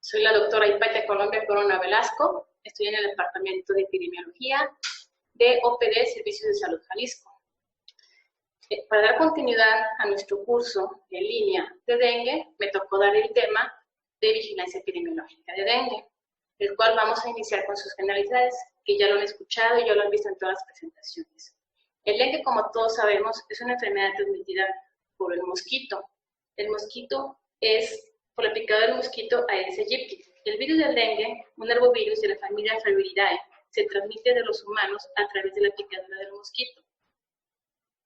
Soy la doctora Hipatia Colombia Corona Velasco, estoy en el Departamento de Epidemiología de OPD Servicios de Salud Jalisco. Para dar continuidad a nuestro curso en línea de dengue, me tocó dar el tema de vigilancia epidemiológica de dengue, el cual vamos a iniciar con sus generalidades, que ya lo han escuchado y ya lo han visto en todas las presentaciones. El dengue, como todos sabemos, es una enfermedad transmitida por el mosquito. El mosquito es por la picadura del mosquito Aedes aegypti. El virus del dengue, un arbovirus de la familia Flaviridae, se transmite de los humanos a través de la picadura del mosquito,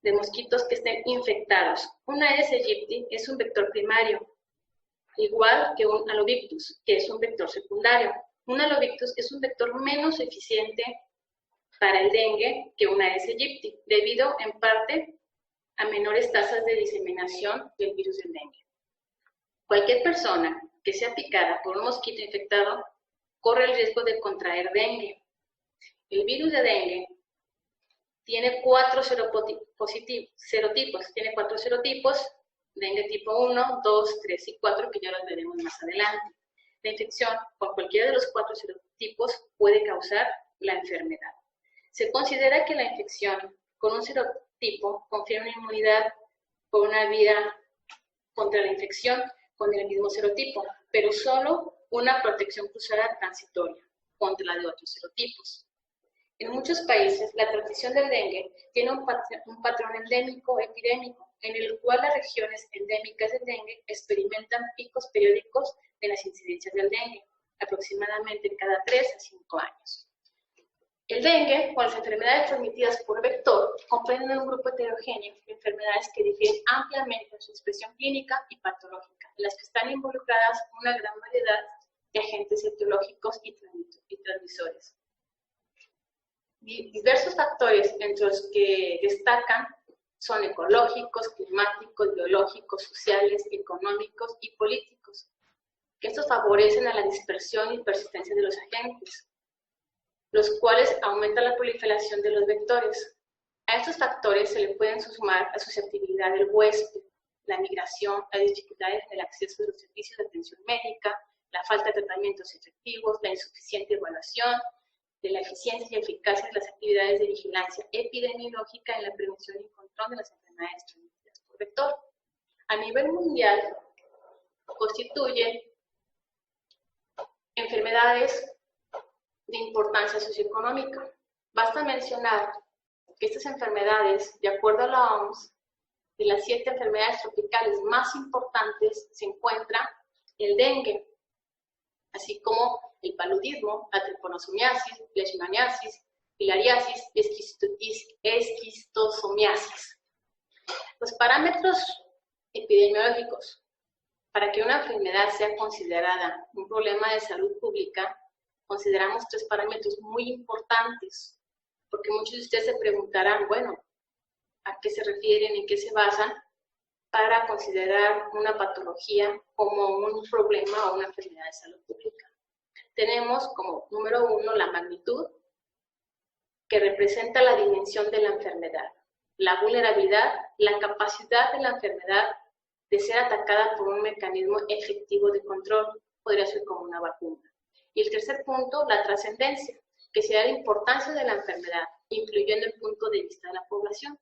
de mosquitos que estén infectados. Un Aedes aegypti es un vector primario, igual que un Halovictus, que es un vector secundario. Un Halovictus es un vector menos eficiente para el dengue que un Aedes aegypti, debido en parte a menores tasas de diseminación del virus del dengue. Cualquier persona que sea picada por un mosquito infectado corre el riesgo de contraer dengue. El virus de dengue tiene 4 serotipos, tiene 4 serotipos, dengue tipo 1, 2, 3 y 4, que ya los veremos más adelante. La infección con cualquiera de los 4 serotipos puede causar la enfermedad. Se considera que la infección con un serotipo confiere una inmunidad por una vida contra la infección con el mismo serotipo, pero solo una protección cruzada transitoria contra la de otros serotipos. En muchos países, la transmisión del dengue tiene un patrón endémico epidémico, en el cual las regiones endémicas del dengue experimentan picos periódicos de las incidencias del dengue, aproximadamente cada 3 a 5 años. El dengue, o las enfermedades transmitidas por vector, comprenden un grupo heterogéneo de enfermedades que difieren ampliamente en su expresión clínica y patológica, en las que están involucradas una gran variedad de agentes etiológicos y transmisores. Diversos factores entre los que destacan son ecológicos, climáticos, biológicos, sociales, económicos y políticos, que estos favorecen a la dispersión y persistencia de los agentes, los cuales aumentan la proliferación de los vectores. A estos factores se le pueden sumar la susceptibilidad del huésped, la migración, las dificultades en el acceso a los servicios de atención médica, la falta de tratamientos efectivos, la insuficiente evaluación de la eficiencia y eficacia de las actividades de vigilancia epidemiológica en la prevención y control de las enfermedades transmitidas por vector. A nivel mundial, constituyen enfermedades de importancia socioeconómica. Basta mencionar que estas enfermedades, de acuerdo a la OMS, de las 7 enfermedades tropicales más importantes se encuentra el dengue, así como el paludismo, la triponosomiasis, leishmaniasis, filariasis y esquistosomiasis. Los parámetros epidemiológicos para que una enfermedad sea considerada un problema de salud pública, consideramos 3 parámetros muy importantes, porque muchos de ustedes se preguntarán, bueno, ¿a qué se refieren y qué se basan para considerar una patología como un problema o una enfermedad de salud pública? Tenemos como número 1 la magnitud, que representa la dimensión de la enfermedad, la vulnerabilidad, la capacidad de la enfermedad de ser atacada por un mecanismo efectivo de control, podría ser como una vacuna. Y el tercer punto, la trascendencia, que será la importancia de la enfermedad, incluyendo el punto de vista de la población.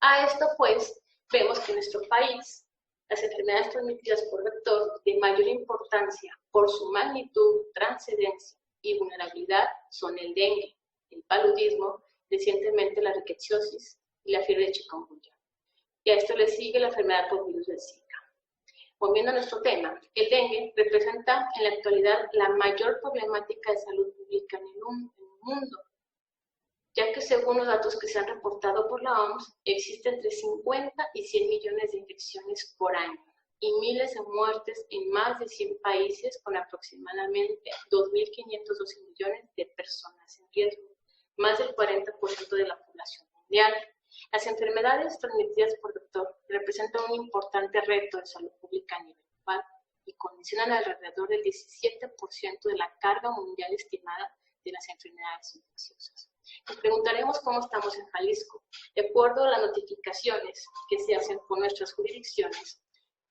A esto, pues, vemos que en nuestro país, las enfermedades transmitidas por vector de mayor importancia por su magnitud, trascendencia y vulnerabilidad son el dengue, el paludismo, recientemente la riqueciosis y la fiebre de chikungunya. Y a esto le sigue la enfermedad por virus del Zika. Volviendo a nuestro tema, el dengue representa en la actualidad la mayor problemática de salud pública en el mundo, ya que según los datos que se han reportado por la OMS, existen entre 50 y 100 millones de infecciones por año y miles de muertes en más de 100 países, con aproximadamente 2.512 millones de personas en riesgo, más del 40% de la población mundial. Las enfermedades transmitidas por vector representan un importante reto de salud pública a nivel global y condicionan alrededor del 17% de la carga mundial estimada de las enfermedades infecciosas. Nos preguntaremos cómo estamos en Jalisco. De acuerdo a las notificaciones que se hacen por nuestras jurisdicciones,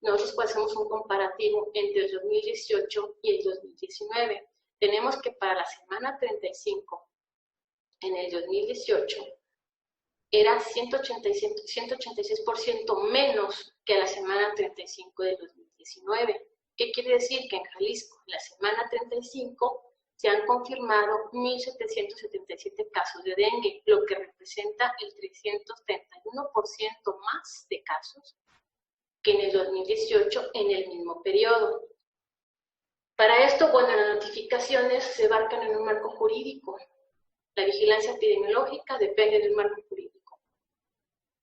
nosotros hacemos un comparativo entre el 2018 y el 2019. 2019. Tenemos que para la semana 35, en el 2018, era 186% menos que a la semana 35 del 2019. ¿Qué quiere decir? Que en Jalisco, en la semana 35, se han confirmado 1.777 casos de dengue, lo que representa el 331% más de casos que en el 2018 en el mismo periodo. Para esto, bueno, las notificaciones se abarcan en un marco jurídico. La vigilancia epidemiológica depende del marco jurídico.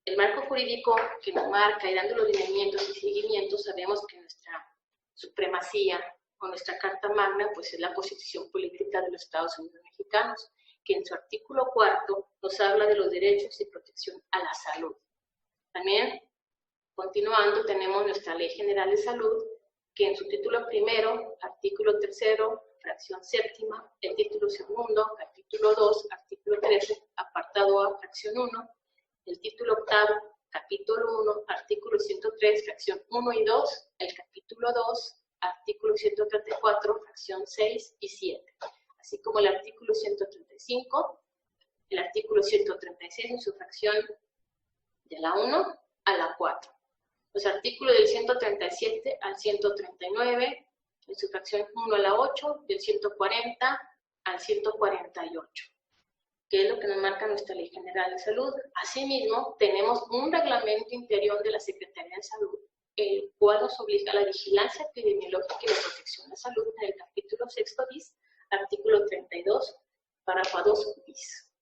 El marco jurídico que nos marca y dando los lineamientos y seguimientos, sabemos que nuestra supremacía o nuestra Carta Magna, pues es la Constitución Política de los Estados Unidos Mexicanos, que en su artículo 4 nos habla de los derechos y protección a la salud. También, continuando, tenemos nuestra Ley General de Salud, que en su título primero, artículo 3, fracción séptima, el título segundo, capítulo 2, artículo 13, apartado A, fracción 1, el título octavo, capítulo 1, artículo 103, fracción 1 y 2, el capítulo 2, artículo 134, fracción 6 y 7, así como el artículo 135, el artículo 136 en su fracción de la 1 a la 4. Los artículos del 137 al 139, en su fracción 1 a la 8, del 140 al 148, que es lo que nos marca nuestra Ley General de Salud. Asimismo, tenemos un reglamento interior de la Secretaría de Salud, el cual nos obliga a la vigilancia epidemiológica y la protección de la salud en el capítulo 6 bis, artículo 32, párrafo 2 bis.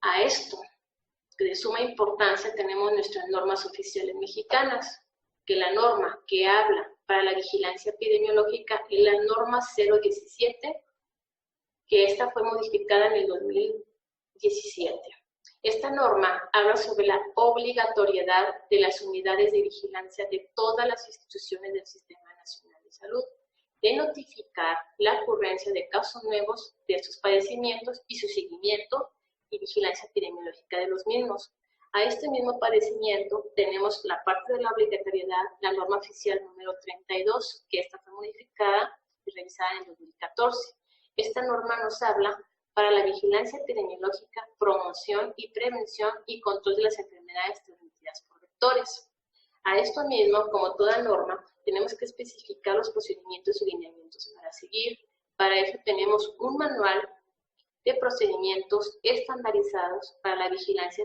A esto, de suma importancia, tenemos nuestras normas oficiales mexicanas, que la norma que habla para la vigilancia epidemiológica es la norma 017, que esta fue modificada en el 2017. Esta norma habla sobre la obligatoriedad de las unidades de vigilancia de todas las instituciones del Sistema Nacional de Salud, de notificar la ocurrencia de casos nuevos de estos padecimientos y su seguimiento y vigilancia epidemiológica de los mismos. A este mismo padecimiento tenemos la parte de la obligatoriedad, la norma oficial número 32, que esta fue modificada y revisada en el 2014. Esta norma nos habla para la vigilancia epidemiológica, promoción y prevención y control de las enfermedades transmitidas por vectores. A esto mismo, como toda norma, tenemos que especificar los procedimientos y lineamientos para seguir. Para eso tenemos un manual de procedimientos estandarizados para la vigilancia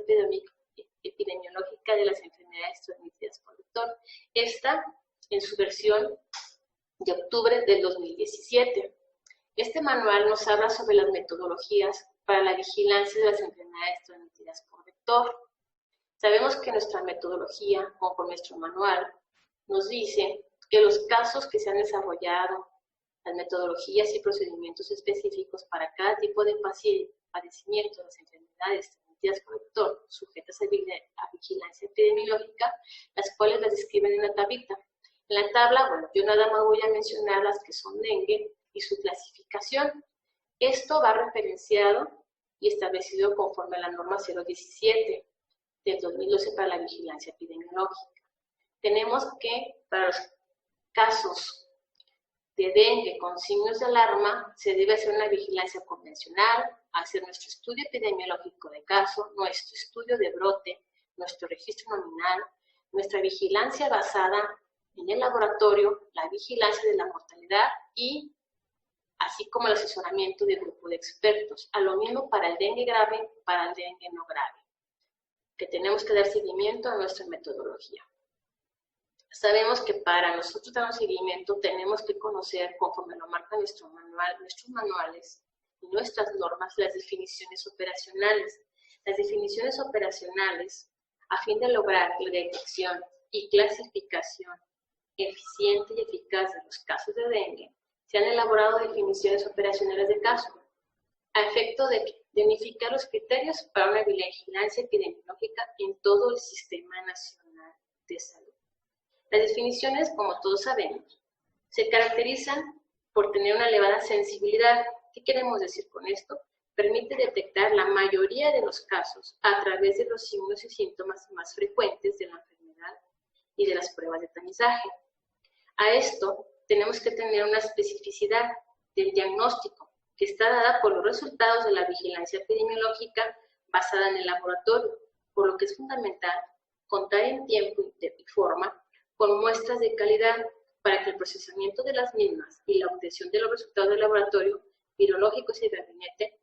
epidemiológica de las enfermedades transmitidas por vector. Esta en su versión de octubre del 2017. Este manual nos habla sobre las metodologías para la vigilancia de las enfermedades transmitidas por vector. Sabemos que nuestra metodología, o con nuestro manual, nos dice que los casos que se han desarrollado, las metodologías y procedimientos específicos para cada tipo de padecimiento de las enfermedades transmitidas por vector sujetas a vigilancia epidemiológica, las cuales las describen en la tablita. En la tabla, bueno, yo nada más voy a mencionar las que son dengue y su clasificación. Esto va referenciado y establecido conforme a la norma 017 del 2012 para la vigilancia epidemiológica. Tenemos que para los casos de dengue con signos de alarma se debe hacer una vigilancia convencional, hacer nuestro estudio epidemiológico de caso, nuestro estudio de brote, nuestro registro nominal, nuestra vigilancia basada en el laboratorio, la vigilancia de la mortalidad y así como el asesoramiento del grupo de expertos. A lo mismo para el dengue grave, para el dengue no grave, que tenemos que dar seguimiento a nuestra metodología. Sabemos que para nosotros dar un seguimiento tenemos que conocer, conforme lo marca nuestro manual, nuestros manuales y nuestras normas, las definiciones operacionales. Las definiciones operacionales, a fin de lograr la detección y clasificación eficiente y eficaz de los casos de dengue, se han elaborado definiciones operacionales de caso, a efecto de unificar los criterios para una vigilancia epidemiológica en todo el Sistema Nacional de Salud. Las definiciones, como todos sabemos, se caracterizan por tener una elevada sensibilidad. ¿Qué queremos decir con esto? Permite detectar la mayoría de los casos a través de los signos y síntomas más frecuentes de la enfermedad y de las pruebas de tamizaje. A esto tenemos que tener una especificidad. del diagnóstico, que está dada por los resultados de la vigilancia epidemiológica basada en el laboratorio, por lo que es fundamental contar en tiempo y forma con muestras de calidad para que el procesamiento de las mismas y la obtención de los resultados del laboratorio virológicos y de gabinete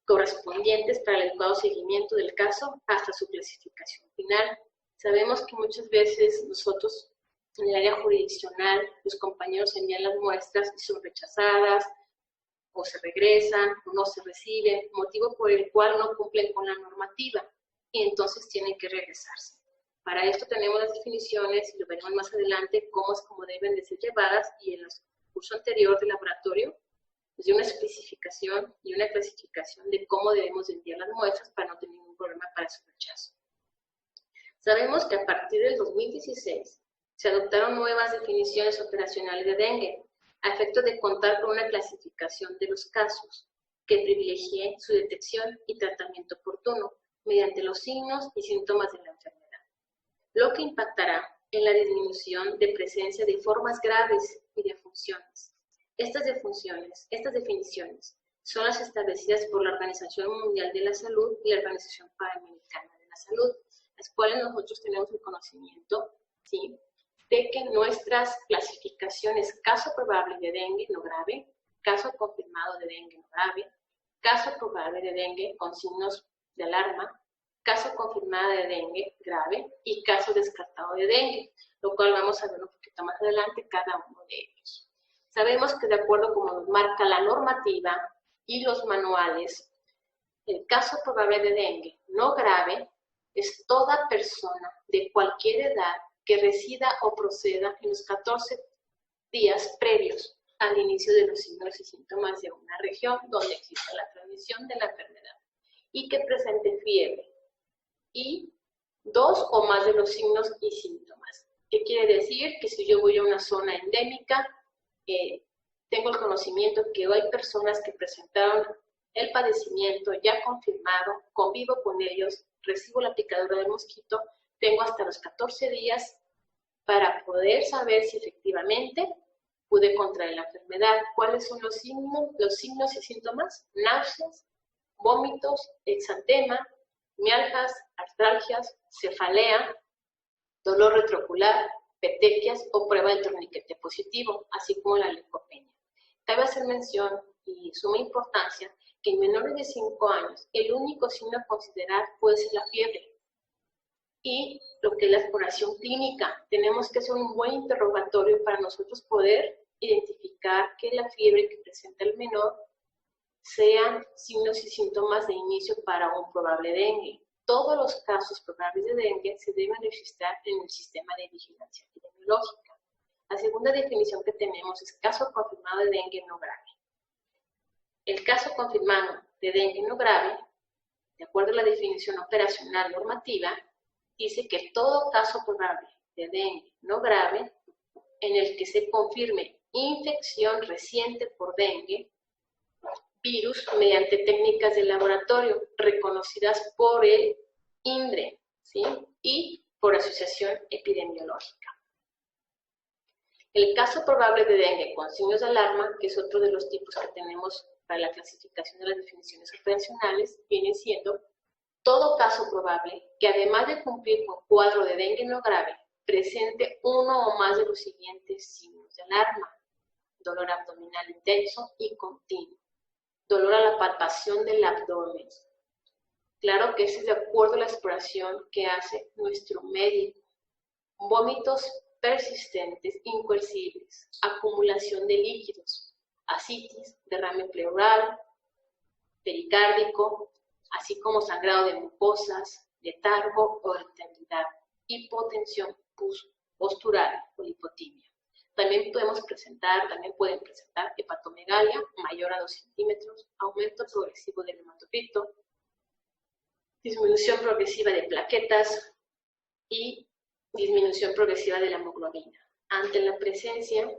correspondientes para el adecuado seguimiento del caso hasta su clasificación final. Sabemos que muchas veces nosotros en el área jurisdiccional, los compañeros envían las muestras y son rechazadas, o se regresan, o no se reciben, motivo por el cual no cumplen con la normativa y entonces tienen que regresarse. Para esto tenemos las definiciones, y lo veremos más adelante, cómo deben de ser llevadas, y en el curso anterior del laboratorio nos dio una especificación y una clasificación de cómo debemos de enviar las muestras para no tener ningún problema para su rechazo. Sabemos que a partir del 2016 se adoptaron nuevas definiciones operacionales de dengue, a efecto de contar con una clasificación de los casos que privilegie su detección y tratamiento oportuno mediante los signos y síntomas de la enfermedad, lo que impactará en la disminución de presencia de formas graves y de funciones. Estas definiciones son las establecidas por la Organización Mundial de la Salud y la Organización Panamericana de la Salud, las cuales nosotros tenemos el conocimiento, ¿sí?, de que nuestras clasificaciones, caso probable de dengue no grave, caso confirmado de dengue no grave, caso probable de dengue con signos de alarma, caso confirmado de dengue grave y caso descartado de dengue, lo cual vamos a ver un poquito más adelante cada uno de ellos. Sabemos que de acuerdo como nos marca la normativa y los manuales, el caso probable de dengue no grave es toda persona de cualquier edad que resida o proceda en los 14 días previos al inicio de los signos y síntomas de una región donde existe la transmisión de la enfermedad y que presente fiebre y 2 o más de los signos y síntomas. ¿Qué quiere decir? Que si yo voy a una zona endémica, tengo el conocimiento que hay personas que presentaron el padecimiento ya confirmado, convivo con ellos, recibo la picadura del mosquito, tengo hasta los 14 días para poder saber si efectivamente pude contraer la enfermedad. ¿Cuáles son los signos y síntomas? Náuseas, vómitos, exantema, mialgias, artralgias, cefalea, dolor retroocular, petequias o prueba del torniquete positivo, así como la leucopenia. Cabe hacer mención y suma importancia que en menores de 5 años el único signo a considerar puede ser la fiebre. Y lo que es la exploración clínica, tenemos que hacer un buen interrogatorio para nosotros poder identificar que la fiebre que presenta el menor sean signos y síntomas de inicio para un probable dengue. Todos los casos probables de dengue se deben registrar en el sistema de vigilancia epidemiológica. La segunda definición que tenemos es caso confirmado de dengue no grave. El caso confirmado de dengue no grave, de acuerdo a la definición operacional normativa, dice que todo caso probable de dengue no grave en el que se confirme infección reciente por dengue virus mediante técnicas de laboratorio reconocidas por el INDRE, ¿sí?, y por asociación epidemiológica. El caso probable de dengue con signos de alarma, que es otro de los tipos que tenemos para la clasificación de las definiciones operacionales, viene siendo todo caso probable que además de cumplir con cuadro de dengue no grave, presente uno o más de los siguientes signos de alarma: dolor abdominal intenso y continuo, dolor a la palpación del abdomen. Claro que ese es de acuerdo a la exploración que hace nuestro médico. Vómitos persistentes, incoercibles, acumulación de líquidos, ascitis, derrame pleural, pericárdico, así como sangrado de mucosas, letargo o irritabilidad, hipotensión postural o lipotimia. También pueden presentar hepatomegalia mayor a 2 centímetros, aumento progresivo del hematocrito, disminución progresiva de plaquetas y disminución progresiva de la hemoglobina. Ante la presencia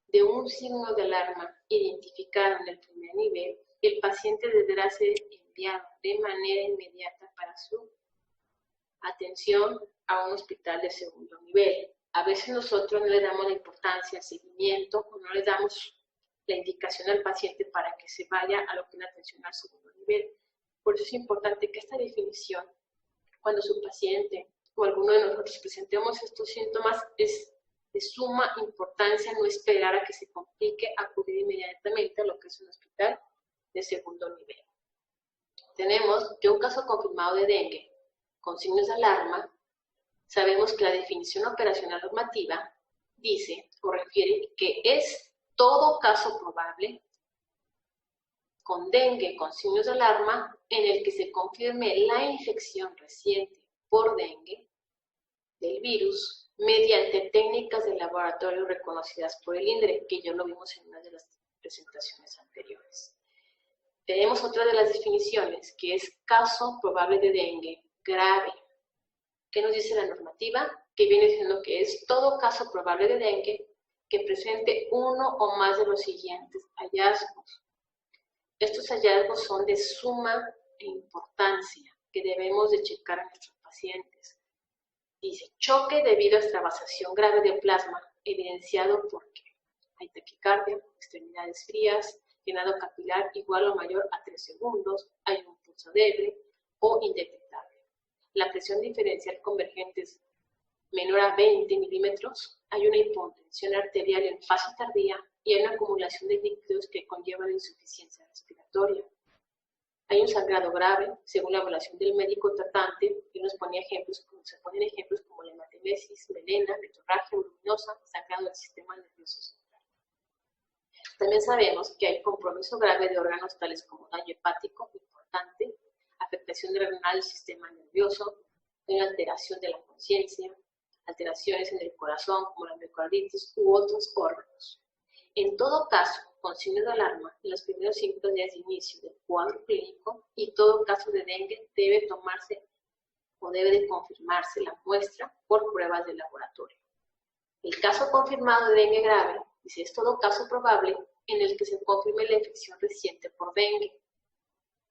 de un signo de alarma identificado en el primer nivel, el paciente deberá ser enviado de manera inmediata para su atención a un hospital de segundo nivel. A veces nosotros no le damos la importancia al seguimiento o no le damos la indicación al paciente para que se vaya a lo que es la atención al segundo nivel. Por eso es importante que esta definición, cuando su paciente o alguno de nosotros presentemos estos síntomas, es de suma importancia no esperar a que se complique, acudir inmediatamente a lo que es un hospital de segundo nivel. Tenemos que un caso confirmado de dengue con signos de alarma, sabemos que la definición operacional normativa dice o refiere que es todo caso probable con dengue con signos de alarma en el que se confirme la infección reciente por dengue del virus mediante técnicas de laboratorio reconocidas por el INDRE, que ya lo vimos en una de las presentaciones anteriores. Tenemos otra de las definiciones, que es caso probable de dengue grave. ¿Qué nos dice la normativa? Que viene diciendo que es todo caso probable de dengue que presente uno o más de los siguientes hallazgos. Estos hallazgos son de suma importancia que debemos de checar a nuestros pacientes. Dice, choque debido a extravasación grave de plasma, evidenciado porque hay taquicardia, extremidades frías, llenado capilar igual o mayor a 3 segundos, hay un pulso débil o indetectable. La presión diferencial convergente es menor a 20 milímetros, hay una hipotensión arterial en fase tardía y hay una acumulación de líquidos que conlleva la insuficiencia respiratoria. Hay un sangrado grave, según la evaluación del médico tratante, y se ponen ejemplos como la hematemesis, melena, metorragia voluminosa, sangrado del sistema nervioso central. También sabemos que hay compromiso grave de órganos tales como daño hepático, importante, afectación renal del sistema nervioso, una alteración de la conciencia, alteraciones en el corazón como la miocarditis u otros órganos. En todo caso, con signos de alarma en los primeros 5 días de inicio del cuadro clínico y todo caso de dengue debe tomarse o debe de confirmarse la muestra por pruebas de laboratorio. El caso confirmado de dengue grave, dice, es todo caso probable en el que se confirme la infección reciente por dengue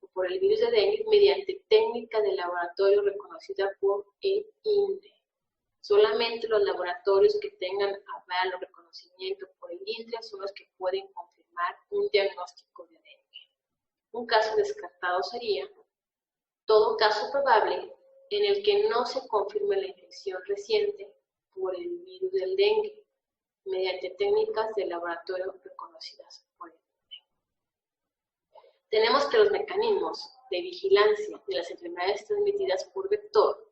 o por el virus de dengue mediante técnica de laboratorio reconocida por el INDRE. Solamente los laboratorios que tengan aval o reconocimiento por el INDRE son los que pueden confirmar un diagnóstico de dengue. Un caso descartado sería todo caso probable en el que no se confirme la infección reciente por el virus del dengue mediante técnicas de laboratorio reconocidas por el INDRE. Tenemos que los mecanismos de vigilancia de las enfermedades transmitidas por vector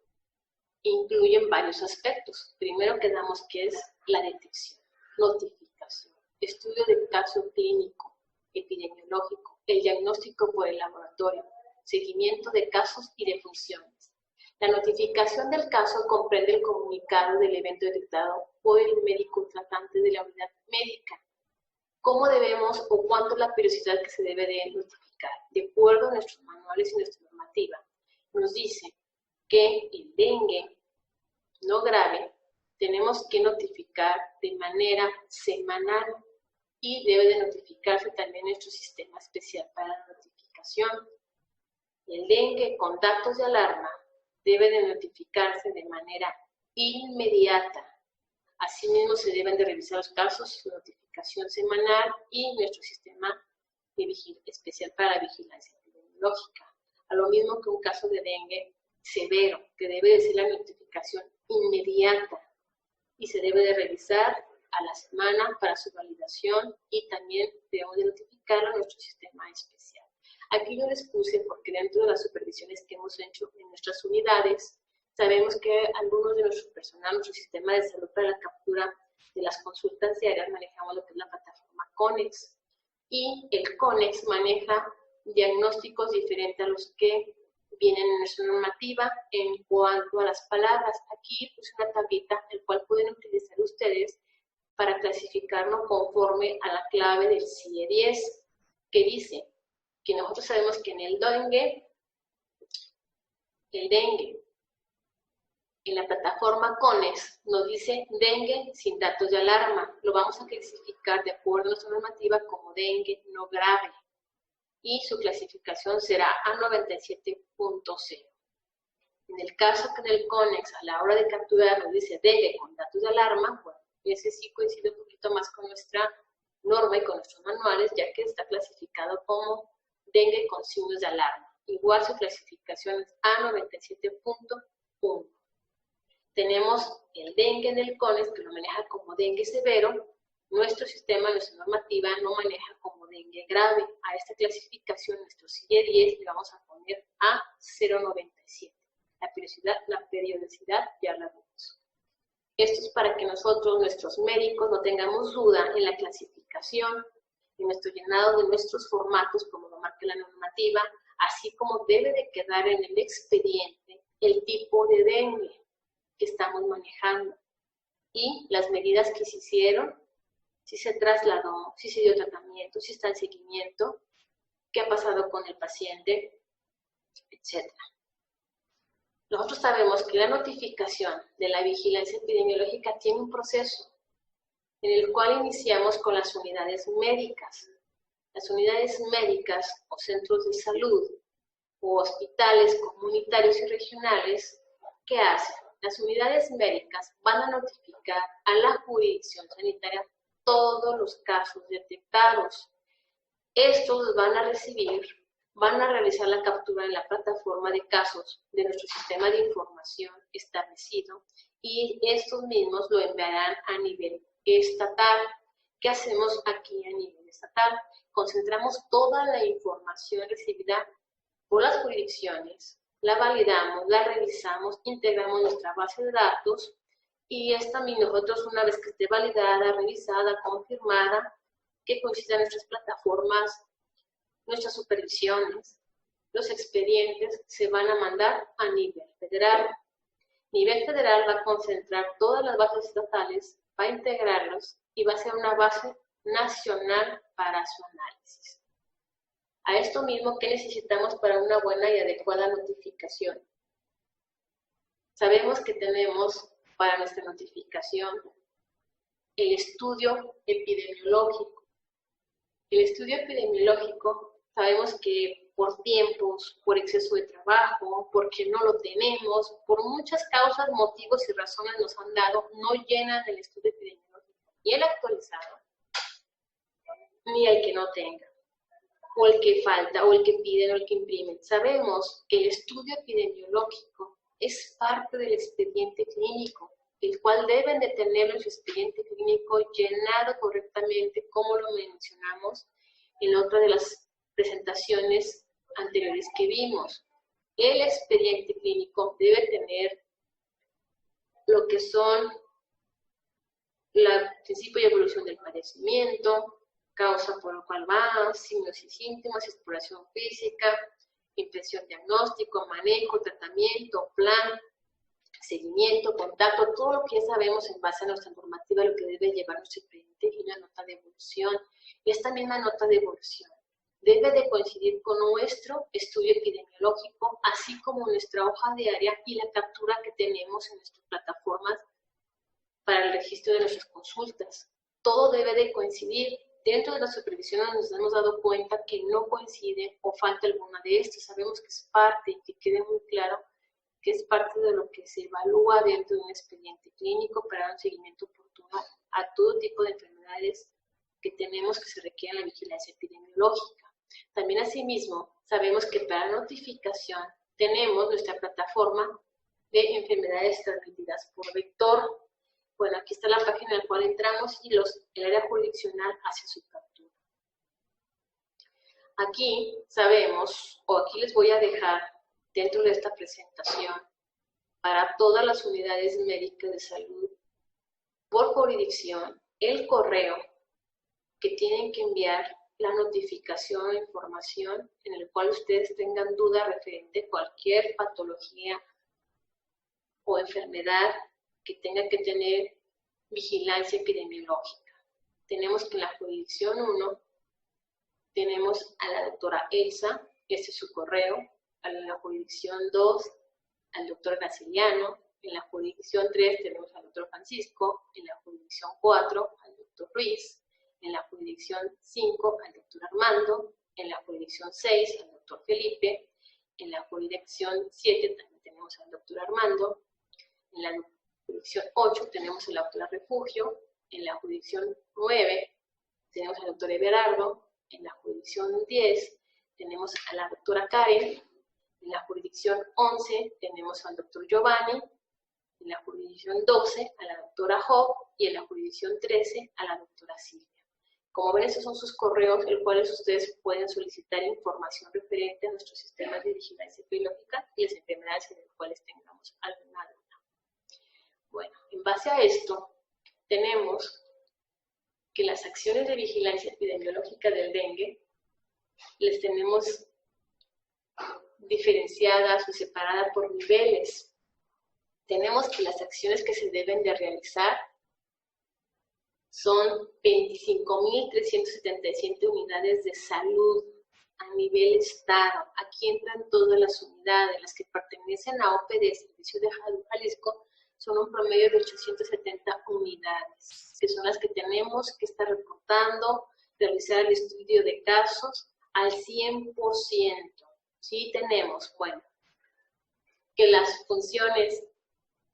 incluyen varios aspectos. Primero quedamos que es la detección, notificación, estudio de caso clínico, epidemiológico, el diagnóstico por el laboratorio, seguimiento de casos y de funciones. La notificación del caso comprende el comunicado del evento detectado por el médico tratante de la unidad médica. ¿Cómo debemos o cuánto es la periodicidad que se debe de notificar? De acuerdo a nuestros manuales y nuestra normativa, nos dice que el dengue no grave tenemos que notificar de manera semanal y debe de notificarse también nuestro sistema especial para la notificación. El dengue con datos de alarma debe de notificarse de manera inmediata. Asimismo, se deben de revisar los casos, notificación semanal y nuestro sistema de especial para la vigilancia epidemiológica. A lo mismo que un caso de dengue severo, que debe de ser la notificación inmediata y se debe de revisar a la semana para su validación y también debemos de notificarlo a nuestro sistema especial. Aquí yo les puse porque dentro de las supervisiones que hemos hecho en nuestras unidades, sabemos que algunos de nuestro personal, nuestro sistema de salud para la captura de las consultas diarias, manejamos lo que es la plataforma CONEX. Y el CONEX maneja diagnósticos diferentes a los que vienen en nuestra normativa en cuanto a las palabras. Aquí puse una tablita, el cual pueden utilizar ustedes para clasificarlo conforme a la clave del CIE 10, que dice que nosotros sabemos que en el dengue, en la plataforma CONEX nos dice dengue sin datos de alarma. Lo vamos a clasificar de acuerdo a nuestra normativa como dengue no grave. Y su clasificación será A97.0. En el caso que en el CONEX a la hora de capturar nos dice dengue con datos de alarma, bueno, ese sí coincide un poquito más con nuestra norma y con nuestros manuales, ya que está clasificado como dengue con signos de alarma. Igual su clasificación es A97.1. Tenemos el dengue en el CONES, que lo maneja como dengue severo. Nuestro sistema, nuestra normativa, no maneja como dengue grave. A esta clasificación, nuestro CIE 10, le vamos a poner a 0.97. La periodicidad ya la vimos. Esto es para que nosotros, nuestros médicos, no tengamos duda en la clasificación, en nuestro llenado de nuestros formatos, como lo marca la normativa, así como debe de quedar en el expediente el tipo de dengue que estamos manejando y las medidas que se hicieron, si se trasladó, si se dio tratamiento, si está en seguimiento, qué ha pasado con el paciente, etc. Nosotros sabemos que la notificación de la vigilancia epidemiológica tiene un proceso en el cual iniciamos con las unidades médicas. Las unidades médicas o centros de salud o hospitales comunitarios y regionales, ¿qué hacen? Las unidades médicas van a notificar a la jurisdicción sanitaria todos los casos detectados. Estos van a recibir, van a realizar la captura en la plataforma de casos de nuestro sistema de información establecido y estos mismos lo enviarán a nivel estatal. ¿Qué hacemos aquí a nivel estatal? Concentramos toda la información recibida por las jurisdicciones, la validamos, la revisamos, integramos nuestra base de datos y esta nosotros, una vez que esté validada, revisada, confirmada, que coincidan nuestras plataformas, nuestras supervisiones, los expedientes se van a mandar a nivel federal. Nivel federal va a concentrar todas las bases estatales, va a integrarlos y va a ser una base nacional para su análisis. A esto mismo, ¿qué necesitamos para una buena y adecuada notificación? Sabemos que tenemos para nuestra notificación el estudio epidemiológico. El estudio epidemiológico, sabemos que por tiempos, por exceso de trabajo, porque no lo tenemos, por muchas causas, motivos y razones nos han dado, no llenan el estudio epidemiológico, ni el actualizado, ni el que no tenga, o el que falta, o el que piden, o el que imprimen. Sabemos que el estudio epidemiológico es parte del expediente clínico, el cual deben de tenerlo en su expediente clínico llenado correctamente, como lo mencionamos en otra de las presentaciones anteriores que vimos. El expediente clínico debe tener lo que son el principio y evolución del padecimiento, causa por la cual va, signos y síntomas, exploración física, impresión diagnóstico, manejo, tratamiento, plan, seguimiento, contacto, todo lo que ya sabemos en base a nuestra normativa, lo que debe llevar nuestro expediente y una nota de evolución. Y esta misma nota de evolución debe de coincidir con nuestro estudio epidemiológico, así como nuestra hoja diaria y la captura que tenemos en nuestras plataformas para el registro de nuestras consultas. Todo debe de coincidir. Dentro de la supervisión nos hemos dado cuenta que no coincide o falta alguna de estas. Sabemos que es parte y que quede muy claro que es parte de lo que se evalúa dentro de un expediente clínico para un seguimiento oportuno a todo tipo de enfermedades que tenemos que se requieren la vigilancia epidemiológica. También asimismo, sabemos que para notificación tenemos nuestra plataforma de enfermedades transmitidas por vector. Bueno, aquí está la página en la cual entramos y el área jurisdiccional hace su captura. Aquí sabemos, o aquí les voy a dejar dentro de esta presentación, para todas las unidades médicas de salud, por jurisdicción, el correo que tienen que enviar la notificación o información en el cual ustedes tengan duda referente a cualquier patología o enfermedad que tenga que tener vigilancia epidemiológica. Tenemos que en la jurisdicción 1 tenemos a la doctora Elsa, este es su correo, en la jurisdicción 2 al doctor Graciliano, en la jurisdicción 3 tenemos al doctor Francisco, en la jurisdicción 4 al doctor Ruiz, en la jurisdicción 5 al doctor Armando, en la jurisdicción 6 al doctor Felipe, en la jurisdicción 7 también tenemos al doctor Armando, en la jurisdicción 8 tenemos a la doctora Refugio, en la jurisdicción 9 tenemos al doctor Everardo. En la jurisdicción 10 tenemos a la doctora Karen. En la jurisdicción 11 tenemos al doctor Giovanni. En la jurisdicción 12 a la doctora Job. Y en la jurisdicción 13 a la doctora Silvia. Como ven, esos son sus correos, en los cuales ustedes pueden solicitar información referente a nuestros sistemas de vigilancia epidemiológica y las enfermedades en las cuales tengamos alguna duda. Bueno, en base a esto, tenemos que las acciones de vigilancia epidemiológica del dengue les tenemos diferenciadas o separadas por niveles. Tenemos que las acciones que se deben de realizar son 25.377 unidades de salud a nivel estado. Aquí entran todas las unidades, las que pertenecen a OPD, Servicio de Salud Jalisco, son un promedio de 870 unidades, que son las que tenemos que estar reportando, realizar el estudio de casos al 100%. Sí tenemos, bueno, que las funciones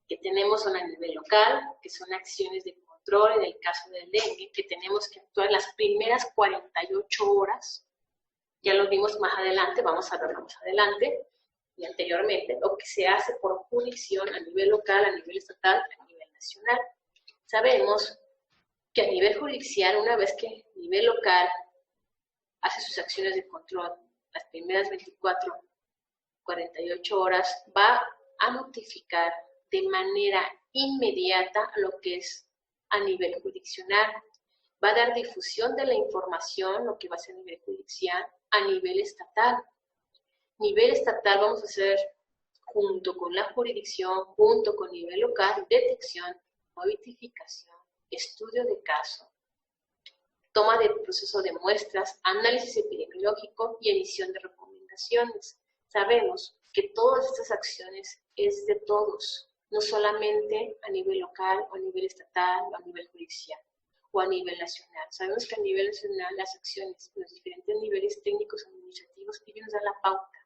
que tenemos son a nivel local, que son acciones de control en el caso del dengue, que tenemos que actuar las primeras 48 horas, ya lo vimos más adelante, vamos a verlo más adelante, y anteriormente, lo que se hace por jurisdicción a nivel local, a nivel estatal, a nivel nacional. Sabemos que a nivel judicial, una vez que a nivel local hace sus acciones de control, las primeras 48 horas, va a notificar de manera inmediata lo que es a nivel jurisdiccional. Va a dar difusión de la información, lo que va a ser a nivel judicial, a nivel estatal. Nivel estatal vamos a hacer, junto con la jurisdicción, junto con nivel local, detección, notificación, estudio de caso, toma de proceso de muestras, análisis epidemiológico y emisión de recomendaciones. Sabemos que todas estas acciones es de todos, no solamente a nivel local, o a nivel estatal, o a nivel judicial, o a nivel nacional. Sabemos que a nivel nacional las acciones, los diferentes niveles técnicos administrativos, ellos nos dan la pauta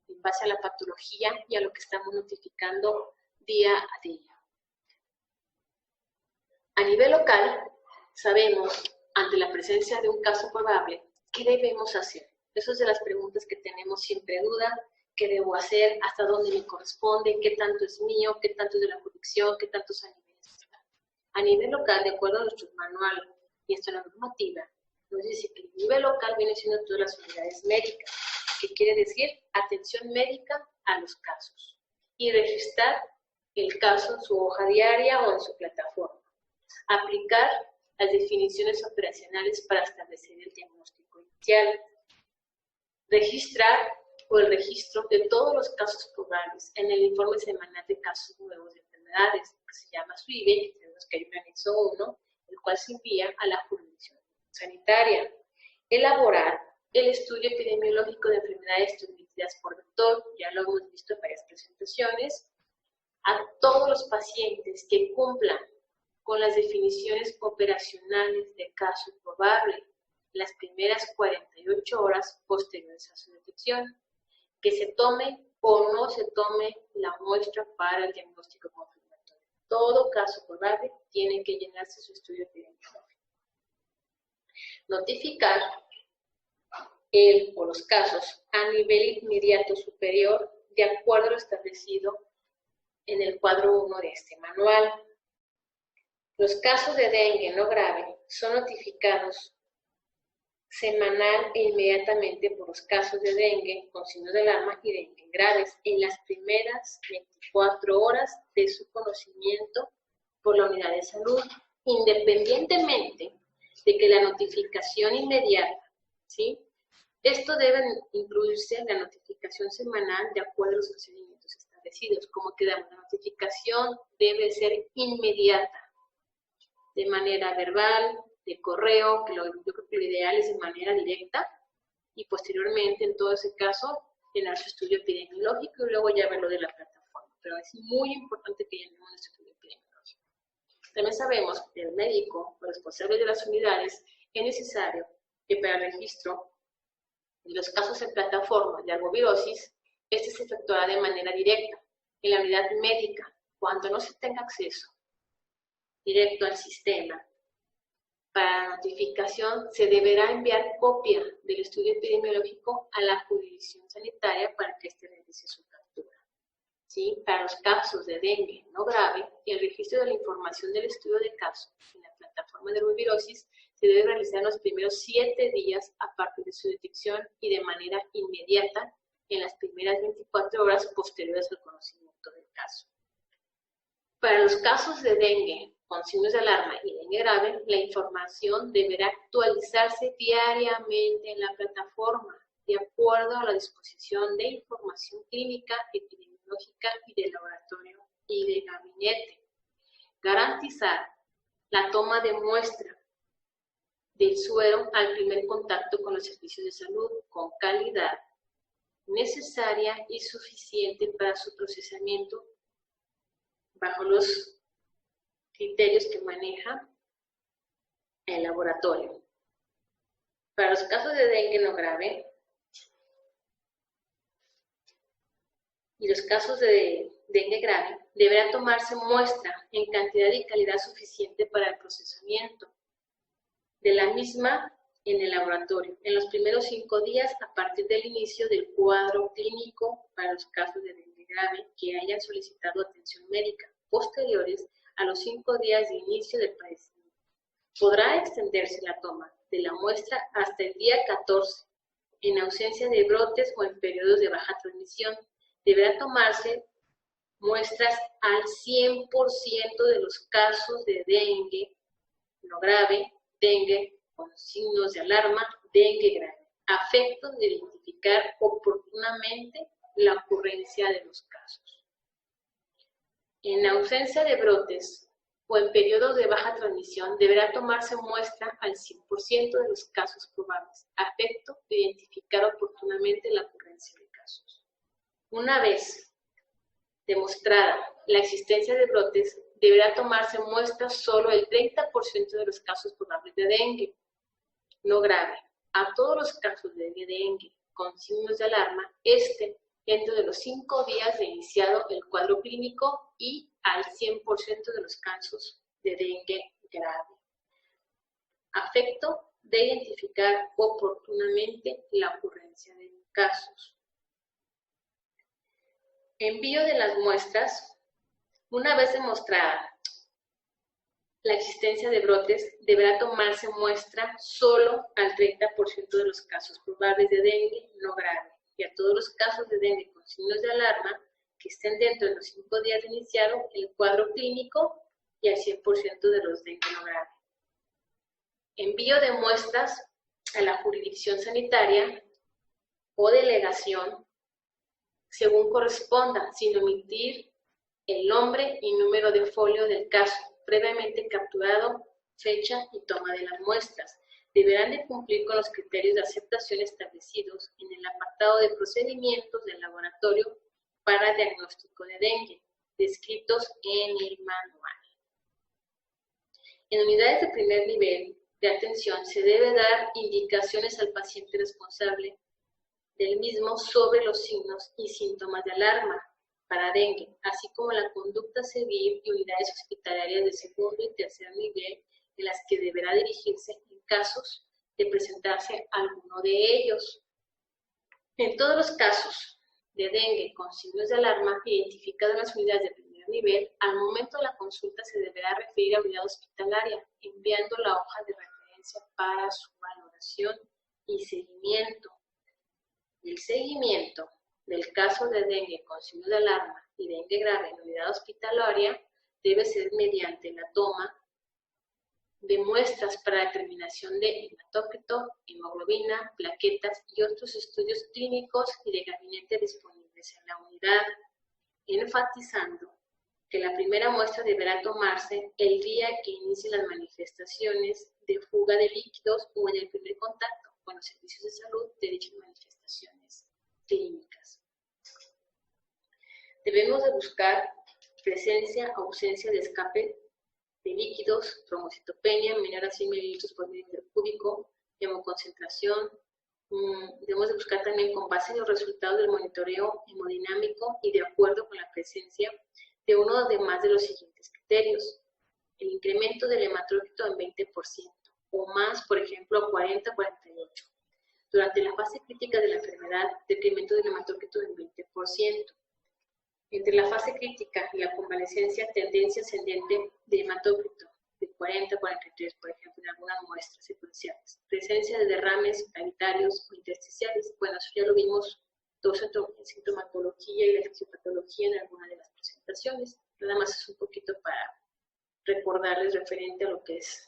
en base a la patología y a lo que estamos notificando día a día. A nivel local, sabemos, ante la presencia de un caso probable, ¿qué debemos hacer? Esa es de las preguntas que tenemos siempre duda. ¿Qué debo hacer? ¿Hasta dónde me corresponde? ¿Qué tanto es mío? ¿Qué tanto es de la jurisdicción? ¿Qué tanto es a nivel estatal? A nivel local, de acuerdo a nuestro manual y esto en la normativa, nos dice que el nivel local viene siendo todas las unidades médicas, que quiere decir atención médica a los casos, y registrar el caso en su hoja diaria o en su plataforma. Aplicar las definiciones operacionales para establecer el diagnóstico inicial. Registrar o el registro de todos los casos probables en el informe semanal de casos nuevos de enfermedades, que se llama SUIVE, que tenemos que hay un anexo 1, el cual se envía a la jurisdicción sanitaria. Elaborar el estudio epidemiológico de enfermedades transmitidas por vector, ya lo hemos visto en varias presentaciones, a todos los pacientes que cumplan con las definiciones operacionales de caso probable las primeras 48 horas posteriores a su detección, que se tome o no se tome la muestra para el diagnóstico confirmatorio. Todo caso probable tiene que llenarse su estudio epidemiológico. Notificar el o los casos a nivel inmediato superior de acuerdo a lo establecido en el cuadro 1 de este manual. Los casos de dengue no grave son notificados semanal e inmediatamente por los casos de dengue con signos de alarma y dengue graves en las primeras 24 horas de su conocimiento por la unidad de salud, independientemente de que la notificación inmediata, ¿sí? Esto debe incluirse en la notificación semanal de acuerdo a los procedimientos establecidos. Como quedamos, la notificación debe ser inmediata, de manera verbal, de correo, que yo creo que lo ideal es de manera directa, y posteriormente, en todo ese caso, llenar su estudio epidemiológico y luego ya verlo de la plataforma. Pero es muy importante que llenemos nuestro estudio epidemiológico. También sabemos que el médico o responsable de las unidades es necesario que para el registro de los casos en plataforma de arbovirosis, este se efectuará de manera directa en la unidad médica cuando no se tenga acceso directo al sistema Para la notificación se deberá enviar copia del estudio epidemiológico a la jurisdicción sanitaria para que éste realice su captura. ¿Sí? Para los casos de dengue no grave, el registro de la información del estudio de caso en la plataforma de Rubirosis se debe realizar en los primeros 7 días a partir de su detección y de manera inmediata en las primeras 24 horas posteriores al conocimiento del caso. Para los casos de dengue con signos de alarma y dengue grave, la información deberá actualizarse diariamente en la plataforma de acuerdo a la disposición de información clínica, epidemiológica y de laboratorio y de gabinete. Garantizar la toma de muestra del suero al primer contacto con los servicios de salud con calidad necesaria y suficiente para su procesamiento bajo los criterios que maneja el laboratorio. Para los casos de dengue no grave y los casos de dengue grave, deberá tomarse muestra en cantidad y calidad suficiente para el procesamiento de la misma en el laboratorio en los primeros 5 días a partir del inicio del cuadro clínico para los casos de dengue grave que hayan solicitado atención médica posteriores a los 5 días de inicio del padecimiento. Podrá extenderse la toma de la muestra hasta el día 14, en ausencia de brotes o en periodos de baja transmisión. Deberá tomarse muestras al 100% de los casos de dengue no grave, dengue con signos de alarma, dengue grave, a efectos de identificar oportunamente la ocurrencia de los casos. En ausencia de brotes o en periodos de baja transmisión, deberá tomarse muestra al 100% de los casos probables, a efecto de identificar oportunamente la ocurrencia de casos. Una vez demostrada la existencia de brotes, deberá tomarse muestra solo el 30% de los casos probables de dengue no grave. A todos los casos de dengue con signos de alarma, dentro de los 5 días de iniciado el cuadro clínico y al 100% de los casos de dengue grave. A efecto de identificar oportunamente la ocurrencia de casos. Envío de las muestras. Una vez demostrada la existencia de brotes, deberá tomarse muestra solo al 30% de los casos probables de dengue no grave y a todos los casos de dengue con signos de alarma que estén dentro de los 5 días de iniciado el cuadro clínico y al 100% de los dengue no grave. Envío de muestras a la jurisdicción sanitaria o delegación según corresponda, sin omitir el nombre y número de folio del caso, previamente capturado, fecha y toma de las muestras. Deberán de cumplir con los criterios de aceptación establecidos en el apartado de procedimientos del laboratorio para diagnóstico de dengue, descritos en el manual. En unidades de primer nivel de atención se debe dar indicaciones al paciente responsable del mismo sobre los signos y síntomas de alarma para dengue, así como la conducta a seguir y unidades hospitalarias de segundo y tercer nivel en las que deberá dirigirse en casos de presentarse alguno de ellos. En todos los casos de dengue con signos de alarma identificados en las unidades de primer nivel, al momento de la consulta se deberá referir a unidad hospitalaria, enviando la hoja de referencia para su valoración y seguimiento. El seguimiento del caso de dengue con signos de alarma y dengue grave en unidad hospitalaria debe ser mediante la toma de muestras para determinación de hematócrito, hemoglobina, plaquetas y otros estudios clínicos y de gabinete disponibles en la unidad, enfatizando que la primera muestra deberá tomarse el día que inicien las manifestaciones de fuga de líquidos o en el primer contacto con los servicios de salud de dichas manifestaciones clínicas. Debemos de buscar presencia o ausencia de escape de líquidos, trombocitopenia menor a 100 mililitros por milímetro cúbico, hemoconcentración. Debemos de buscar también con base en los resultados del monitoreo hemodinámico y de acuerdo con la presencia de uno de más de los siguientes criterios. El incremento del hematócrito en 20%, o más, por ejemplo, a 40 48. Durante la fase crítica de la enfermedad, decremento del hematócrito del 20%. Entre la fase crítica y la convalescencia, tendencia ascendente de hematócrito de 40 a 43, por ejemplo, en algunas muestras secuenciales. Presencia de derrames cavitarios o intersticiales. Bueno, eso ya lo vimos todos en sintomatología y la fisiopatología en alguna de las presentaciones. Nada más es un poquito para recordarles referente a lo que es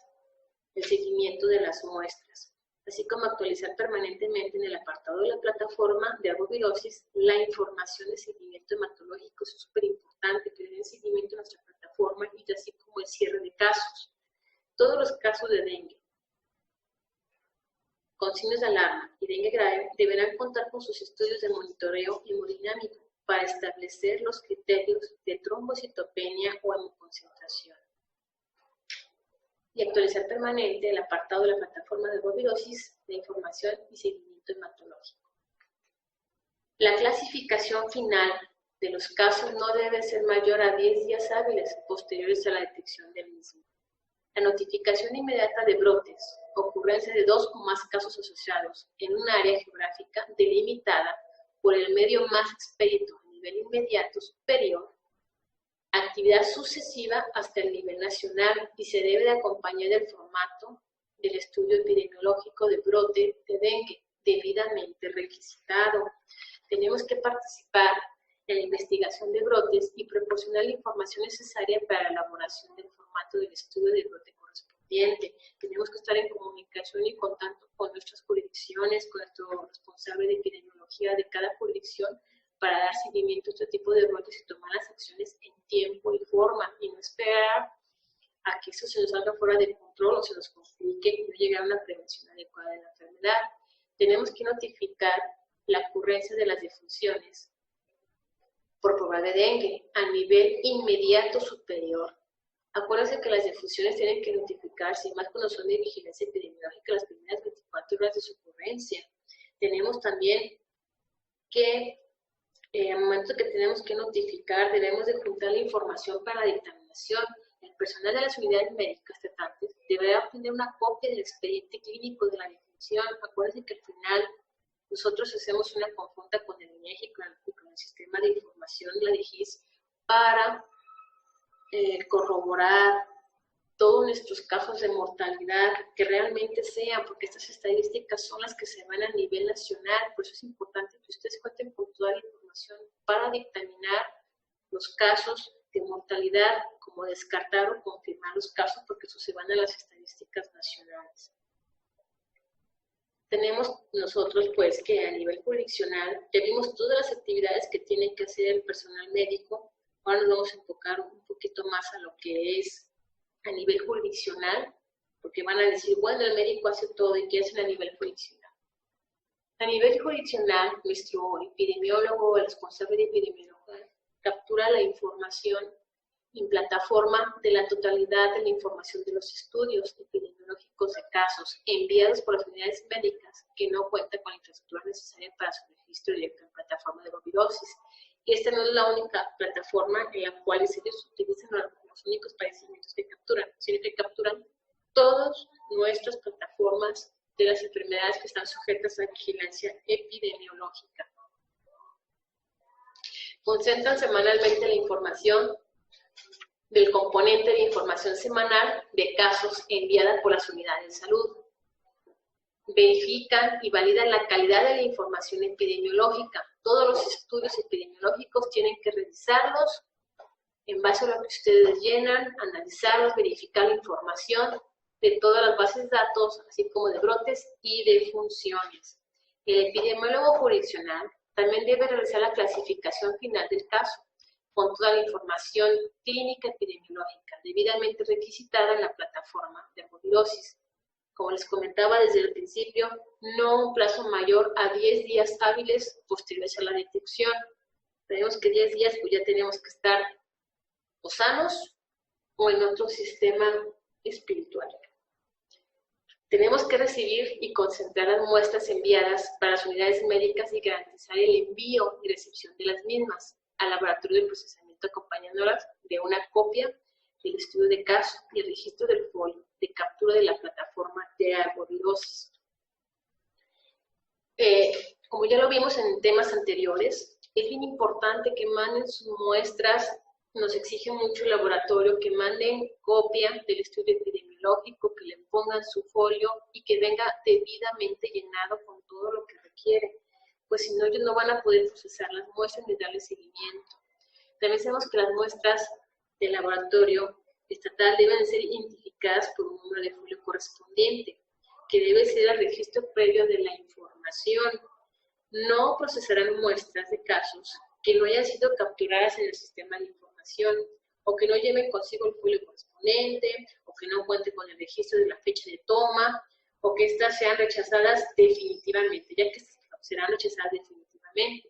el seguimiento de las muestras, así como actualizar permanentemente en el apartado de la plataforma de arbovirosis la información de seguimiento hematológico. Es súper importante que le den seguimiento a nuestra plataforma y así como el cierre de casos. Todos los casos de dengue con signos de alarma y dengue grave deberán contar con sus estudios de monitoreo hemodinámico para establecer los criterios de trombocitopenia o hemoconcentración y actualizar permanente el apartado de la plataforma de arbovirosis de información y seguimiento hematológico. La clasificación final de los casos no debe ser mayor a 10 días hábiles posteriores a la detección del mismo. La notificación inmediata de brotes, ocurrencia de 2 o más casos asociados en un área geográfica delimitada por el medio más expedito a nivel inmediato superior, actividad sucesiva hasta el nivel nacional y se debe de acompañar del formato del estudio epidemiológico de brote de dengue debidamente requisitado. Tenemos que participar en la investigación de brotes y proporcionar la información necesaria para la elaboración del formato del estudio de brote correspondiente. Tenemos que estar en comunicación y contacto con nuestras jurisdicciones, con nuestro responsable de epidemiología de cada jurisdicción, para dar seguimiento a este tipo de brotes y tomar las acciones en tiempo y forma, y no esperar a que eso se nos salga fuera de control o se nos complique y no llegar a una prevención adecuada de la enfermedad. Tenemos que notificar la ocurrencia de las defunciones por probabilidad de dengue a nivel inmediato superior. Acuérdense que las defunciones tienen que notificarse, y más cuando son de vigilancia epidemiológica, las primeras 24 horas de su ocurrencia. Tenemos también que al momento que tenemos que notificar, debemos de juntar la información para la dictaminación. El personal de las unidades médicas tratantes deberá obtener una copia del expediente clínico de la defunción. Acuérdense que al final nosotros hacemos una conjunta con el INEGI y con el sistema de información de la DIGIS para corroborar todos nuestros casos de mortalidad que realmente sean, porque estas estadísticas son las que se van a nivel nacional. Por eso es importante que ustedes cuenten con toda la información para dictaminar los casos de mortalidad, como descartar o confirmar los casos, porque eso se van a las estadísticas nacionales. Tenemos nosotros pues que a nivel jurisdiccional ya vimos todas las actividades que tiene que hacer el personal médico. Ahora nos vamos a enfocar un poquito más a lo que es a nivel jurisdiccional, porque van a decir, bueno, el médico hace todo, ¿y qué hacen a nivel jurisdiccional? A nivel jurisdiccional, nuestro epidemiólogo, el responsable de epidemiología, captura la información en plataforma de la totalidad de la información de los estudios epidemiológicos de casos enviados por las unidades médicas que no cuentan con la infraestructura necesaria para su registro directo en plataforma de arbovirosis. Y esta no es la única plataforma en la cual ellos utilizan los únicos padecimientos que capturan, sino que capturan todas nuestras plataformas de las enfermedades que están sujetas a vigilancia epidemiológica. Concentran semanalmente la información del componente de información semanal de casos enviada por las unidades de salud. Verifican y validan la calidad de la información epidemiológica. Todos los estudios epidemiológicos tienen que revisarlos en base a lo que ustedes llenan, analizarlos, verificar la información de todas las bases de datos, así como de brotes y de funciones. El epidemiólogo jurisdiccional también debe realizar la clasificación final del caso, con toda la información clínica epidemiológica debidamente requisitada en la plataforma de arbovirosis. Como les comentaba desde el principio, no un plazo mayor a 10 días hábiles posteriores a la detección. Tenemos que 10 días pues ya tenemos que estar o sanos o en otro sistema espiritual. Tenemos que recibir y concentrar las muestras enviadas para las unidades médicas y garantizar el envío y recepción de las mismas al laboratorio de procesamiento, acompañándolas de una copia del estudio de caso y el registro del folio de captura de la plataforma de arbovirosis. Como ya lo vimos en temas anteriores, es bien importante que manden sus muestras. Nos exige mucho el laboratorio que manden copia del estudio epidemiológico, que le pongan su folio y que venga debidamente llenado con todo lo que requiere, pues si no, ellos no van a poder procesar las muestras ni darle seguimiento. También sabemos que las muestras del laboratorio estatal deben ser identificadas por un número de folio correspondiente, que debe ser el registro previo de la información. No procesarán muestras de casos que no hayan sido capturadas en el sistema de información o que no lleven consigo el folio correspondiente o que no cuente con el registro de la fecha de toma o que éstas sean rechazadas definitivamente, ya que serán rechazadas definitivamente.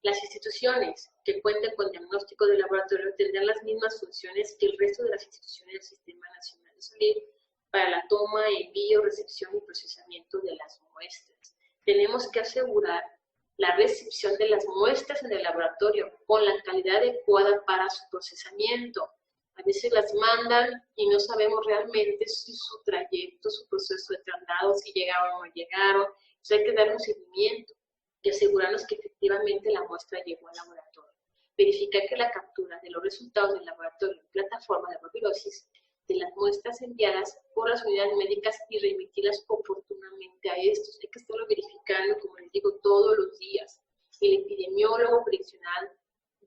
Las instituciones que cuenten con diagnóstico de laboratorio tendrán las mismas funciones que el resto de las instituciones del Sistema Nacional de Salud para la toma, envío, recepción y procesamiento de las muestras. Tenemos que asegurar la recepción de las muestras en el laboratorio con la calidad adecuada para su procesamiento. A veces las mandan y no sabemos realmente si su trayecto, su proceso de traslado, si llegaron o no llegaron. Entonces hay que dar un seguimiento y asegurarnos que efectivamente la muestra llegó al laboratorio. Verificar que la captura de los resultados del laboratorio en plataforma de arbovirosis de las muestras enviadas por las unidades médicas y remitirlas oportunamente a estos. Hay que estarlo verificando, como les digo, todos los días. El epidemiólogo prediccional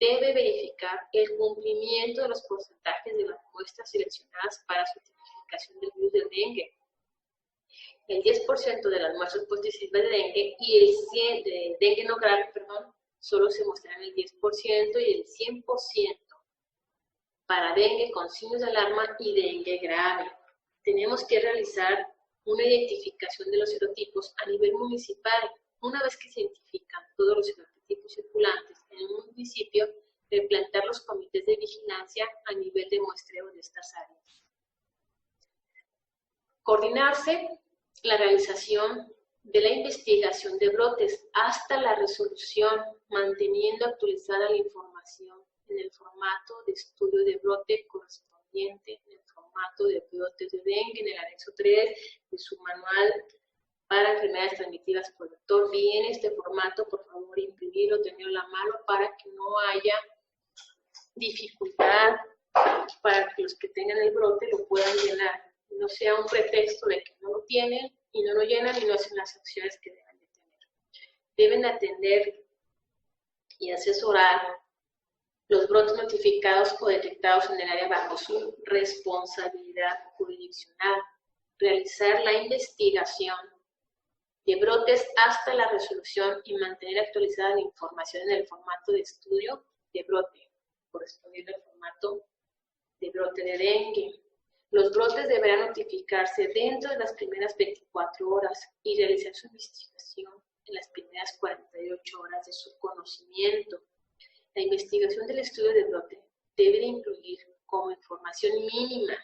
debe verificar el cumplimiento de los porcentajes de las muestras seleccionadas para su tipificación del virus del dengue. El 10% de las muestras positivas de dengue y el 100% de dengue no grave, solo se mostrarán el 10% y el 100% para dengue con signos de alarma y dengue grave. Tenemos que realizar una identificación de los serotipos a nivel municipal. Una vez que se identifican todos los serotipos circulantes en un municipio, replantear los comités de vigilancia a nivel de muestreo de estas áreas. Coordinarse la realización de la investigación de brotes hasta la resolución, manteniendo actualizada la información en el formato de estudio de brote correspondiente, en el formato de brotes de dengue, en el anexo 3 de su manual para enfermedades transmitidas por vector. Viene este formato, por favor, imprimirlo, tenerlo a la mano para que no haya dificultad, para que los que tengan el brote lo puedan llenar. No sea un pretexto de que no lo tienen y no lo llenan y no hacen las acciones que deben de tener. Deben atender y asesorar los brotes notificados o detectados en el área bajo su responsabilidad jurisdiccional, realizar la investigación de brotes hasta la resolución y mantener actualizada la información en el formato de estudio de brote, correspondiente al formato de brote de dengue. Los brotes deberán notificarse dentro de las primeras 24 horas y realizar su investigación en las primeras 48 horas de su conocimiento. La investigación del estudio de brote debe incluir como información mínima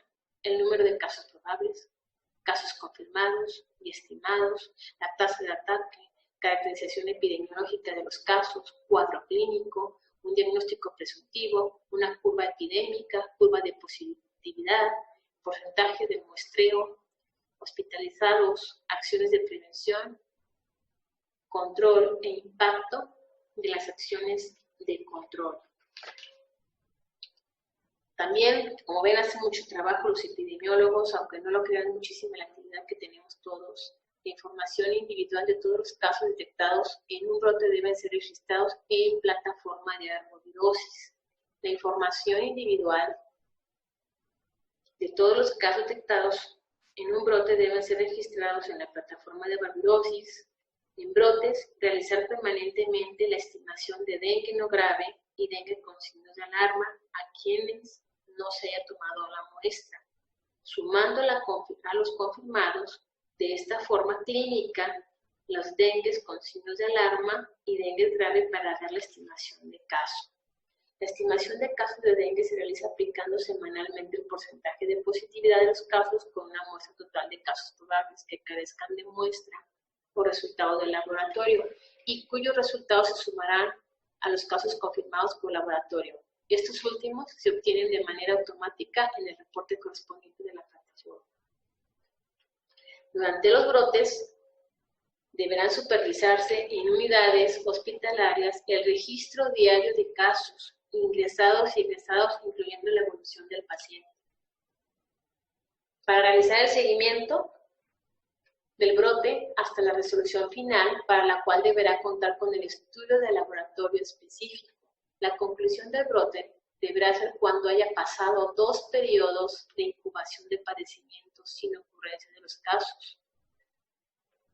el número de casos probables, casos confirmados y estimados, la tasa de ataque, caracterización epidemiológica de los casos, cuadro clínico, un diagnóstico presuntivo, una curva epidémica, curva de positividad, porcentaje de muestreo, hospitalizados, acciones de prevención, control e impacto de las acciones de control. También, como ven, hace mucho trabajo los epidemiólogos, aunque no lo crean muchísimo la actividad que tenemos todos. La información individual de todos los casos detectados en un brote deben ser registrados en plataforma de arbovirosis. La información individual de todos los casos detectados en un brote deben ser registrados en la plataforma de arbovirosis. En brotes, realizar permanentemente la estimación de dengue no grave y dengue con signos de alarma a quienes no se haya tomado la muestra, sumando a los confirmados. De esta forma clínica, los dengues con signos de alarma y dengue grave para dar la estimación de casos. La estimación de casos de dengue se realiza aplicando semanalmente el porcentaje de positividad de los casos con una muestra total de casos probables que carezcan de muestra o resultado del laboratorio y cuyos resultados se sumarán a los casos confirmados por laboratorio. Estos últimos se obtienen de manera automática en el reporte correspondiente de la plataforma. Durante los brotes, deberán supervisarse en unidades hospitalarias el registro diario de casos, ingresados y egresados, incluyendo la evolución del paciente. Para realizar el seguimiento del brote hasta la resolución final, para la cual deberá contar con el estudio de laboratorio específico. La conclusión del brote deberá ser cuando haya pasado 2 periodos de incubación de padecimientos sin ocurrencia de los casos.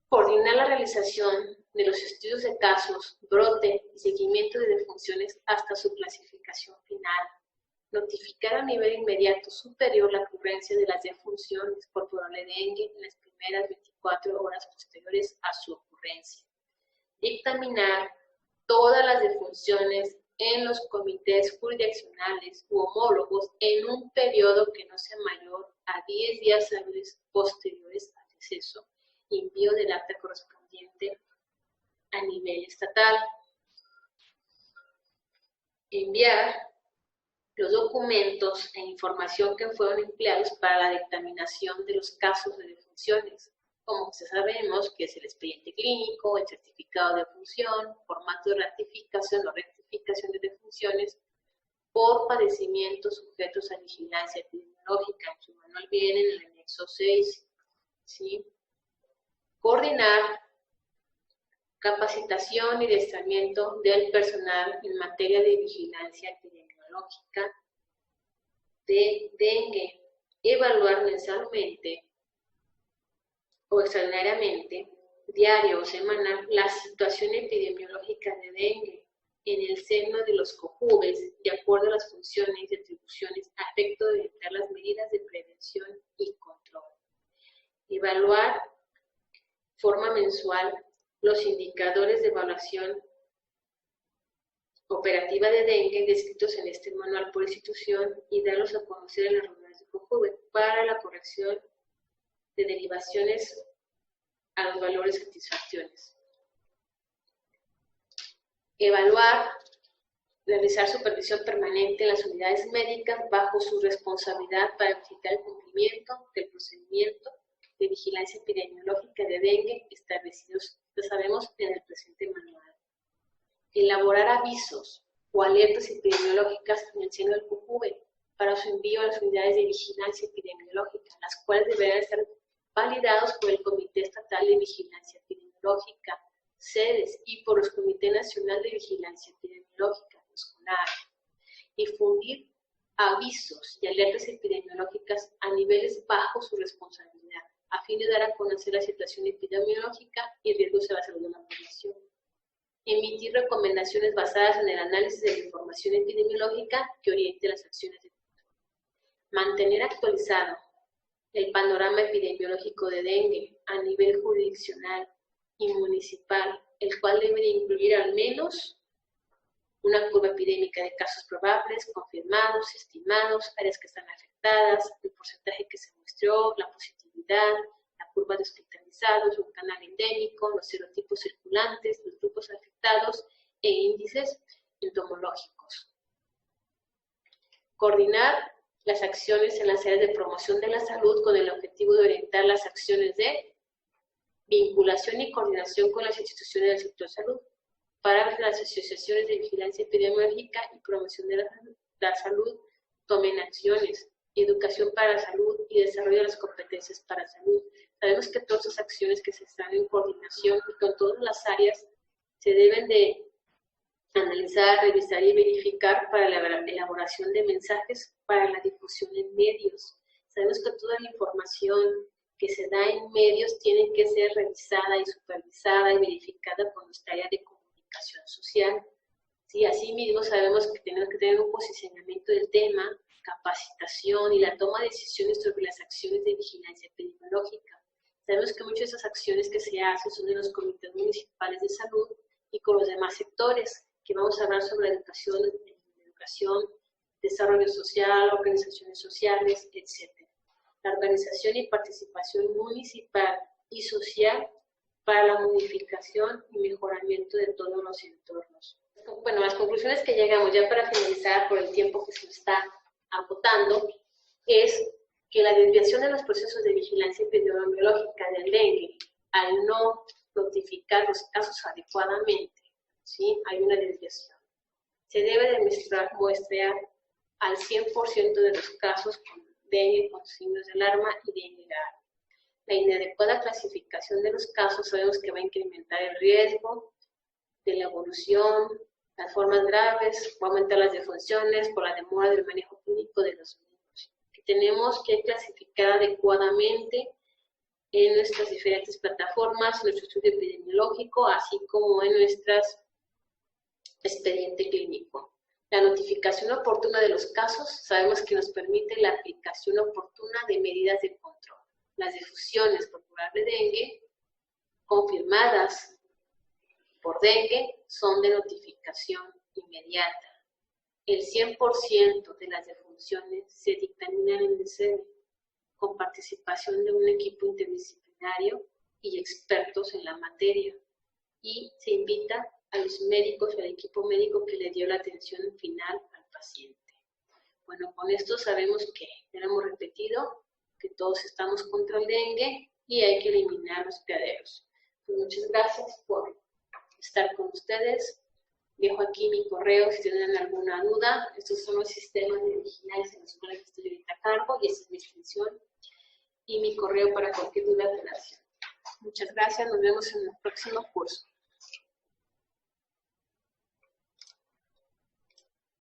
Coordinar la realización de los estudios de casos, brote y seguimiento de defunciones hasta su clasificación final. Notificar a nivel inmediato superior la ocurrencia de las defunciones por probable dengue en las primeras 24 horas posteriores a su ocurrencia. Dictaminar todas las defunciones en los comités jurisdiccionales u homólogos en un periodo que no sea mayor a 10 días hábiles posteriores al deceso. Envío del acta correspondiente a nivel estatal. Enviar los documentos e información que fueron empleados para la dictaminación de los casos de defunciones, como sabemos que es el expediente clínico, el certificado de defunción, formato de ratificación o rectificación de defunciones por padecimientos sujetos a vigilancia epidemiológica. En su manual viene en el anexo 6, ¿sí? Coordinar capacitación y adiestramiento del personal en materia de vigilancia epidemiológica de dengue. Evaluar mensualmente o extraordinariamente, diario o semanal, la situación epidemiológica de dengue en el seno de los COJUVES, de acuerdo a las funciones y atribuciones a efecto de dictar las medidas de prevención y control. Evaluar forma mensual los indicadores de evaluación operativa de dengue descritos en este manual por institución y darlos a conocer en las reuniones de COJUVE para la corrección de derivaciones a los valores satisfactorios. Evaluar, realizar supervisión permanente en las unidades médicas bajo su responsabilidad para verificar el cumplimiento del procedimiento de vigilancia epidemiológica de dengue establecidos, lo sabemos, en el presente manual. Elaborar avisos o alertas epidemiológicas en el seno del COJUVE para su envío a las unidades de vigilancia epidemiológica, las cuales deberán estar validados por el Comité Estatal de Vigilancia Epidemiológica, sedes, y por el Comité Nacional de Vigilancia Epidemiológica, los CONAVI. Difundir avisos y alertas epidemiológicas a niveles bajo su responsabilidad, a fin de dar a conocer la situación epidemiológica y riesgos a la salud de la población. Emitir recomendaciones basadas en el análisis de la información epidemiológica que oriente las acciones de control. Mantener actualizado el panorama epidemiológico de dengue a nivel jurisdiccional y municipal, el cual debe de incluir al menos una curva epidémica de casos probables, confirmados, estimados, áreas que están afectadas, el porcentaje que se muestró, la positividad, la curva de hospitalizados, un canal endémico, los serotipos circulantes, los grupos afectados e índices entomológicos. Coordinar las acciones en las áreas de promoción de la salud con el objetivo de orientar las acciones de vinculación y coordinación con las instituciones del sector salud, para que las asociaciones de vigilancia epidemiológica y promoción de la salud tomen acciones, educación para la salud y desarrollo de las competencias para la salud. Sabemos que todas esas acciones que se están en coordinación y con todas las áreas se deben de analizar, revisar y verificar para la elaboración de mensajes para la difusión en medios. Sabemos que toda la información que se da en medios tiene que ser revisada y supervisada y verificada por nuestra área de comunicación social. Sí, asimismo sabemos que tenemos que tener un posicionamiento del tema, capacitación y la toma de decisiones sobre las acciones de vigilancia epidemiológica. Sabemos que muchas de esas acciones que se hacen son en los comités municipales de salud y con los demás sectores, que vamos a hablar sobre educación, desarrollo social, organizaciones sociales, etc. La organización y participación municipal y social para la modificación y mejoramiento de todos los entornos. Bueno, las conclusiones que llegamos ya para finalizar por el tiempo que se nos está agotando es que la desviación de los procesos de vigilancia epidemiológica del dengue, al no notificar los casos adecuadamente, ¿sí? Hay una desviación. Se debe de muestrear al 100% de los casos con dengue con signos de alarma y dengue grave. La inadecuada clasificación de los casos sabemos que va a incrementar el riesgo de la evolución, las formas graves, va a aumentar las defunciones por la demora del manejo clínico de los mismos. Que tenemos que clasificar adecuadamente en nuestras diferentes plataformas, nuestro estudio epidemiológico, así como en nuestras expediente clínico. La notificación oportuna de los casos sabemos que nos permite la aplicación oportuna de medidas de control. Las difusiones populares de dengue confirmadas por dengue son de notificación inmediata. El 100% de las defunciones se dictaminan en el sede, con participación de un equipo interdisciplinario y expertos en la materia, y se invita a los médicos, al equipo médico que le dio la atención final al paciente. Bueno, con esto sabemos que, ya lo hemos repetido, que todos estamos contra el dengue y hay que eliminar los criaderos. Pues muchas gracias por estar con ustedes. Dejo aquí mi correo si tienen alguna duda. Estos son los sistemas de vigilancia en la escuela que estoy ahorita a cargo y esa es mi extensión y mi correo para cualquier duda o aclaración. Muchas gracias, nos vemos en el próximo curso.